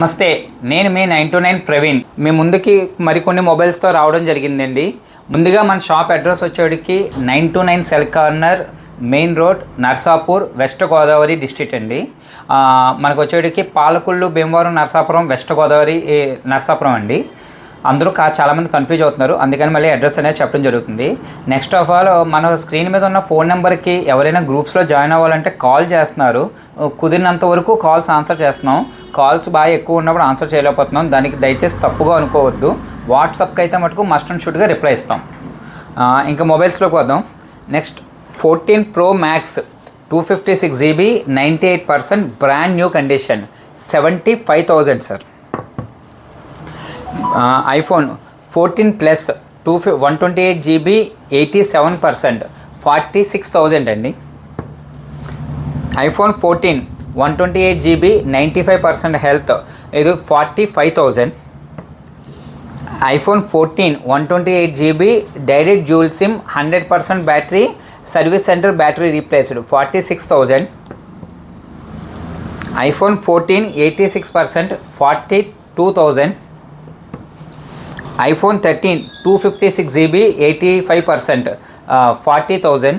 నమస్తే, నేను మీ 929 ప్రవీణ్. మీ ముందుకి మరికొన్ని మొబైల్స్తో రావడం జరిగిందండి. ముందుగా మన షాప్ అడ్రస్ వచ్చేటికి 929 cell corner, main road, Narsapur, west Godavari district అండి. మనకు వచ్చేటికి పాలకొల్లు, భీమవరం, నర్సాపురం, వెస్ట్ గోదావరి, నర్సాపురం అండి. అందరూ చాలామంది కన్ఫ్యూజ్ అవుతున్నారు, అందుకని మళ్ళీ అడ్రస్ అనేది చెప్పడం జరుగుతుంది. నెక్స్ట్ ఆఫ్ ఆల్, మన స్క్రీన్ మీద ఉన్న ఫోన్ నెంబర్కి ఎవరైనా గ్రూప్స్లో జాయిన్ అవ్వాలంటే కాల్ చేస్తున్నారు. కుదిరినంత వరకు కాల్స్ ఆన్సర్ చేస్తున్నాం. కాల్స్ బాగా ఎక్కువ ఉన్నప్పుడు ఆన్సర్ చేయలేకపోతున్నాం, దానికి దయచేసి తప్పుగా అనుకోవద్దు. వాట్సాప్కి అయితే మటుకు మస్ట్ అండ్ షుడ్గా రిప్లై ఇస్తాం. ఇంకా మొబైల్స్లోకి వద్దాం. Next 14 Pro Max 256 GB 98% brand new condition, 75,000 sir. iPhone 14 Plus 128 GB 87%, 46,000 అండి. iPhone 14 128 GB 95% హెల్త్, ఇది 45,000. iPhone 14 128 GB direct dual SIM, 100% battery, service centre battery replaced, 46,000. iPhone 14 86%, 42,000. iPhone 13 256 GB 85%, 40,000.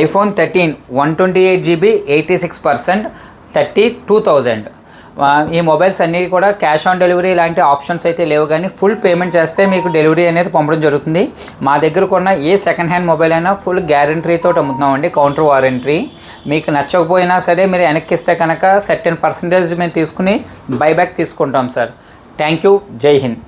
iPhone 13 128 GB 86%, 32,000. ఈ mobiles అన్నీ కూడా cash on delivery లాంటి options అయితే లేవు, కానీ full payment చేస్తే మీకు డెలివరీ అనేది పంపడం జరుగుతుంది. మా దగ్గర కొన్న ఏ సెకండ్ హ్యాండ్ మొబైల్ అయినా ఫుల్ గ్యారంటీతో అమ్ముతున్నామండి, కౌంటర్ వారంటీ. మీకు నచ్చకపోయినా సరే మీరు వెనక్కిస్తే కనుక 10% మేము తీసుకుని బైబ్యాక్ తీసుకుంటాం సార్. Thank you. జై హింద్.